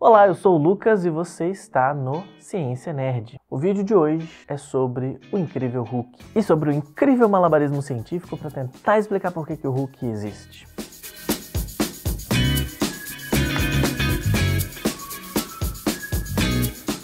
Olá, eu sou o Lucas e você está no Ciência Nerd. O vídeo de hoje é sobre o incrível Hulk e sobre o incrível malabarismo científico para tentar explicar por que o Hulk existe.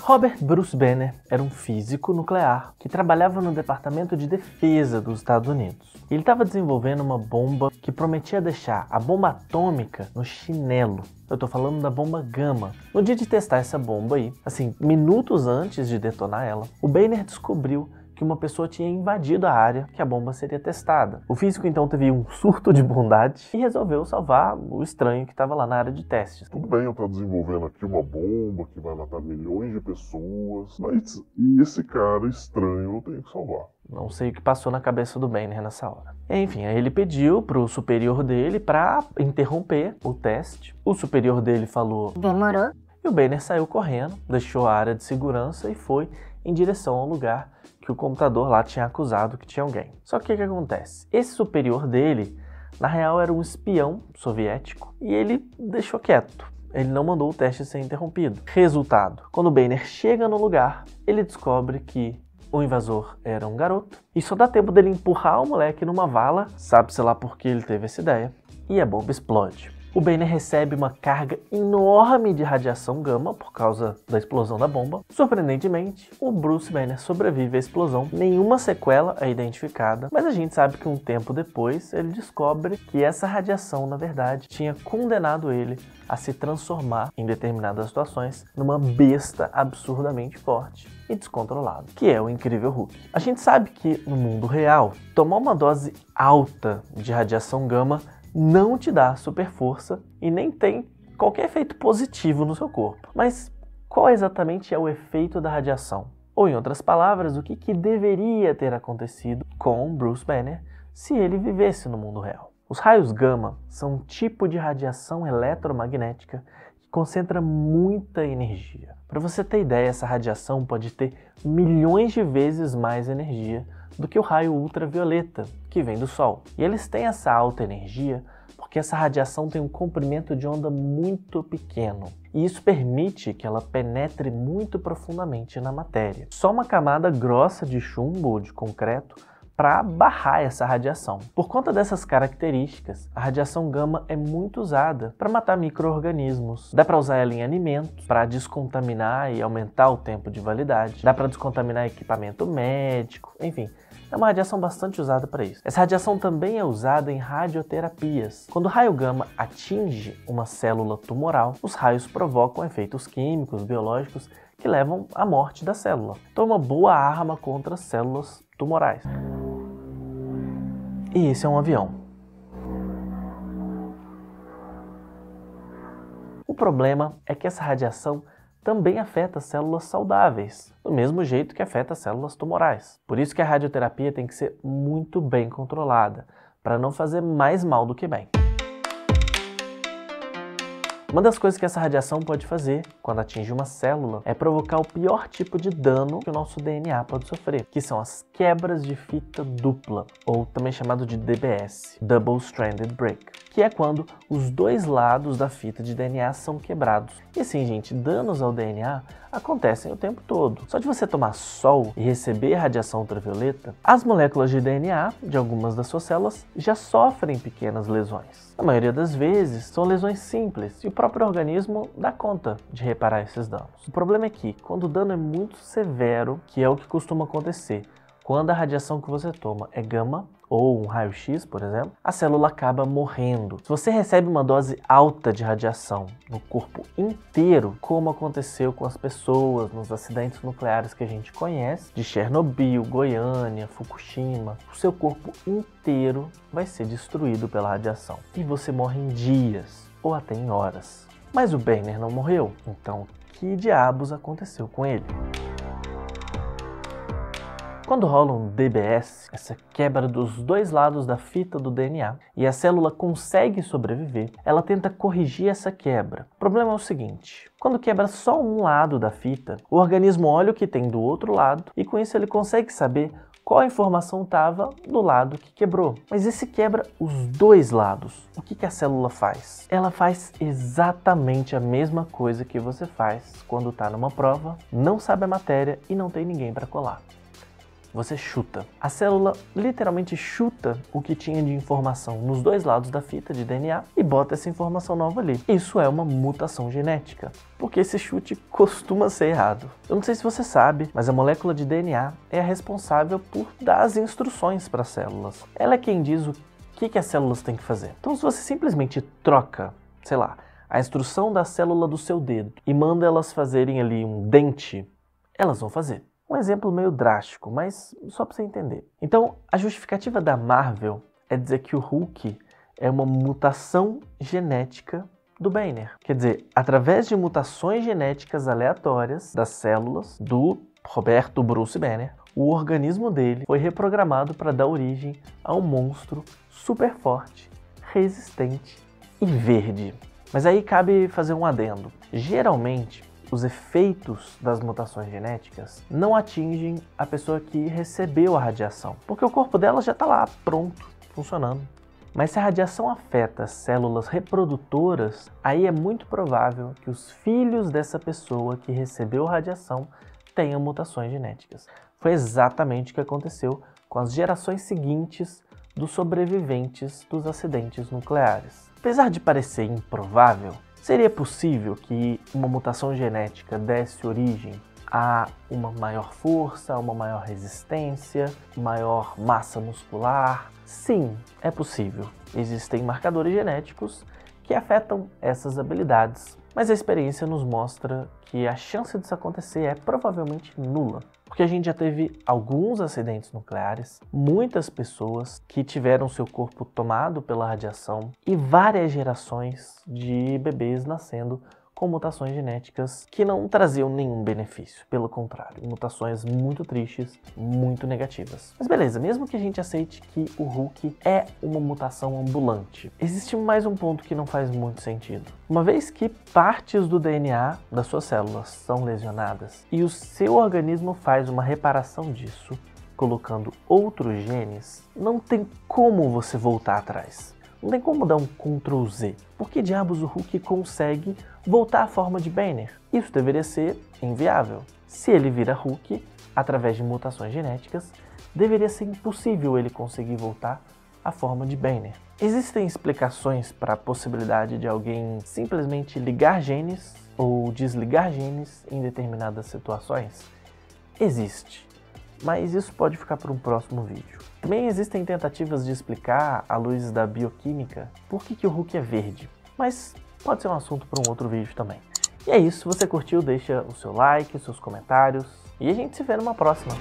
Robert Bruce Banner era um físico nuclear que trabalhava no Departamento de Defesa dos Estados Unidos. Ele estava desenvolvendo uma bomba que prometia deixar a bomba atômica no chinelo. Eu estou falando da bomba Gama. No dia de testar essa bomba aí, assim, minutos antes de detonar ela, o Banner descobriu que uma pessoa tinha invadido a área que a bomba seria testada. O físico então teve um surto de bondade e resolveu salvar o estranho que estava lá na área de testes. Tudo bem, eu estou desenvolvendo aqui uma bomba que vai matar milhões de pessoas, mas esse cara estranho eu tenho que salvar. Não sei o que passou na cabeça do Banner nessa hora. Enfim, aí ele pediu pro superior dele para interromper o teste. O superior dele falou: demorou. E o Banner saiu correndo, deixou a área de segurança e foi em direção ao lugar que o computador lá tinha acusado que tinha alguém. Só que o que acontece? Esse superior dele, na real, era um espião soviético e ele deixou quieto. Ele não mandou o teste ser interrompido. Resultado: quando o Banner chega no lugar, ele descobre que o invasor era um garoto e só dá tempo dele empurrar o moleque numa vala, sabe-se lá por que ele teve essa ideia, e a bomba explode. O Banner recebe uma carga enorme de radiação gama por causa da explosão da bomba. Surpreendentemente, o Bruce Banner sobrevive à explosão. Nenhuma sequela é identificada, mas a gente sabe que um tempo depois ele descobre que essa radiação, na verdade, tinha condenado ele a se transformar, em determinadas situações, numa besta absurdamente forte e descontrolada, que é o incrível Hulk. A gente sabe que, no mundo real, tomar uma dose alta de radiação gama não te dá super força e nem tem qualquer efeito positivo no seu corpo. Mas qual exatamente é o efeito da radiação? Ou, em outras palavras, o que deveria ter acontecido com Bruce Banner se ele vivesse no mundo real? Os raios gama são um tipo de radiação eletromagnética que concentra muita energia. Para você ter ideia, essa radiação pode ter milhões de vezes mais energia do que o raio ultravioleta, que vem do Sol. E eles têm essa alta energia porque essa radiação tem um comprimento de onda muito pequeno. E isso permite que ela penetre muito profundamente na matéria. Só uma camada grossa de chumbo ou de concreto para barrar essa radiação. Por conta dessas características, a radiação gama é muito usada para matar micro-organismos. Dá para usar ela em alimentos, para descontaminar e aumentar o tempo de validade. Dá para descontaminar equipamento médico, enfim. É uma radiação bastante usada para isso. Essa radiação também é usada em radioterapias. Quando o raio gama atinge uma célula tumoral, os raios provocam efeitos químicos, biológicos, que levam à morte da célula. Então é uma boa arma contra células tumorais. E esse é um avião. O problema é que essa radiação também afeta células saudáveis, do mesmo jeito que afeta células tumorais. Por isso que a radioterapia tem que ser muito bem controlada, para não fazer mais mal do que bem. Uma das coisas que essa radiação pode fazer, quando atinge uma célula, é provocar o pior tipo de dano que o nosso DNA pode sofrer, que são as quebras de fita dupla, ou também chamado de DBS, Double Stranded Break, que é quando os dois lados da fita de DNA são quebrados. E assim, gente, danos ao DNA acontecem o tempo todo. Só de você tomar sol e receber radiação ultravioleta, as moléculas de DNA de algumas das suas células já sofrem pequenas lesões. A maioria das vezes são lesões simples e o próprio organismo dá conta de reparar esses danos. O problema é que, quando o dano é muito severo, que é o que costuma acontecer, quando a radiação que você toma é gama, ou um raio-x, por exemplo, a célula acaba morrendo. Se você recebe uma dose alta de radiação no corpo inteiro, como aconteceu com as pessoas nos acidentes nucleares que a gente conhece, de Chernobyl, Goiânia, Fukushima, o seu corpo inteiro vai ser destruído pela radiação. E você morre em dias, ou até em horas. Mas o Banner não morreu, então que diabos aconteceu com ele? Quando rola um DBS, essa quebra dos dois lados da fita do DNA, e a célula consegue sobreviver, ela tenta corrigir essa quebra. O problema é o seguinte: quando quebra só um lado da fita, o organismo olha o que tem do outro lado e com isso ele consegue saber qual informação estava do lado que quebrou. Mas e se quebra os dois lados? O que a célula faz? Ela faz exatamente a mesma coisa que você faz quando está numa prova, não sabe a matéria e não tem ninguém para colar. Você chuta. A célula literalmente chuta o que tinha de informação nos dois lados da fita de DNA e bota essa informação nova ali. Isso é uma mutação genética, porque esse chute costuma ser errado. Eu não sei se você sabe, mas a molécula de DNA é a responsável por dar as instruções para as células. Ela é quem diz o que as células têm que fazer. Então, se você simplesmente troca, sei lá, a instrução da célula do seu dedo e manda elas fazerem ali um dente, elas vão fazer. Um exemplo meio drástico, mas só para você entender. Então, a justificativa da Marvel é dizer que o Hulk é uma mutação genética do Banner. Quer dizer, através de mutações genéticas aleatórias das células do Roberto Bruce Banner, o organismo dele foi reprogramado para dar origem a um monstro super forte, resistente e verde. Mas aí cabe fazer um adendo. Geralmente, os efeitos das mutações genéticas não atingem a pessoa que recebeu a radiação, porque o corpo dela já está lá, pronto, funcionando. Mas se a radiação afeta as células reprodutoras, aí é muito provável que os filhos dessa pessoa que recebeu a radiação tenham mutações genéticas. Foi exatamente o que aconteceu com as gerações seguintes dos sobreviventes dos acidentes nucleares. Apesar de parecer improvável, seria possível que uma mutação genética desse origem a uma maior força, a uma maior resistência, maior massa muscular? Sim, é possível. Existem marcadores genéticos que afetam essas habilidades, mas a experiência nos mostra que a chance disso acontecer é provavelmente nula. Porque a gente já teve alguns acidentes nucleares, muitas pessoas que tiveram seu corpo tomado pela radiação e várias gerações de bebês nascendo com mutações genéticas que não traziam nenhum benefício. Pelo contrário, mutações muito tristes, muito negativas. Mas beleza, mesmo que a gente aceite que o Hulk é uma mutação ambulante, existe mais um ponto que não faz muito sentido. Uma vez que partes do DNA das suas células são lesionadas e o seu organismo faz uma reparação disso, colocando outros genes, não tem como você voltar atrás. Não tem como dar um Ctrl Z. Por que diabos o Hulk consegue voltar à forma de Banner? Isso deveria ser inviável. Se ele vira Hulk, através de mutações genéticas, deveria ser impossível ele conseguir voltar à forma de Banner. Existem explicações para a possibilidade de alguém simplesmente ligar genes ou desligar genes em determinadas situações? Existe. Mas isso pode ficar para um próximo vídeo. Também existem tentativas de explicar, à luz da bioquímica, por que o Hulk é verde. Mas pode ser um assunto para um outro vídeo também. E é isso, se você curtiu, deixa o seu like, os seus comentários. E a gente se vê numa próxima.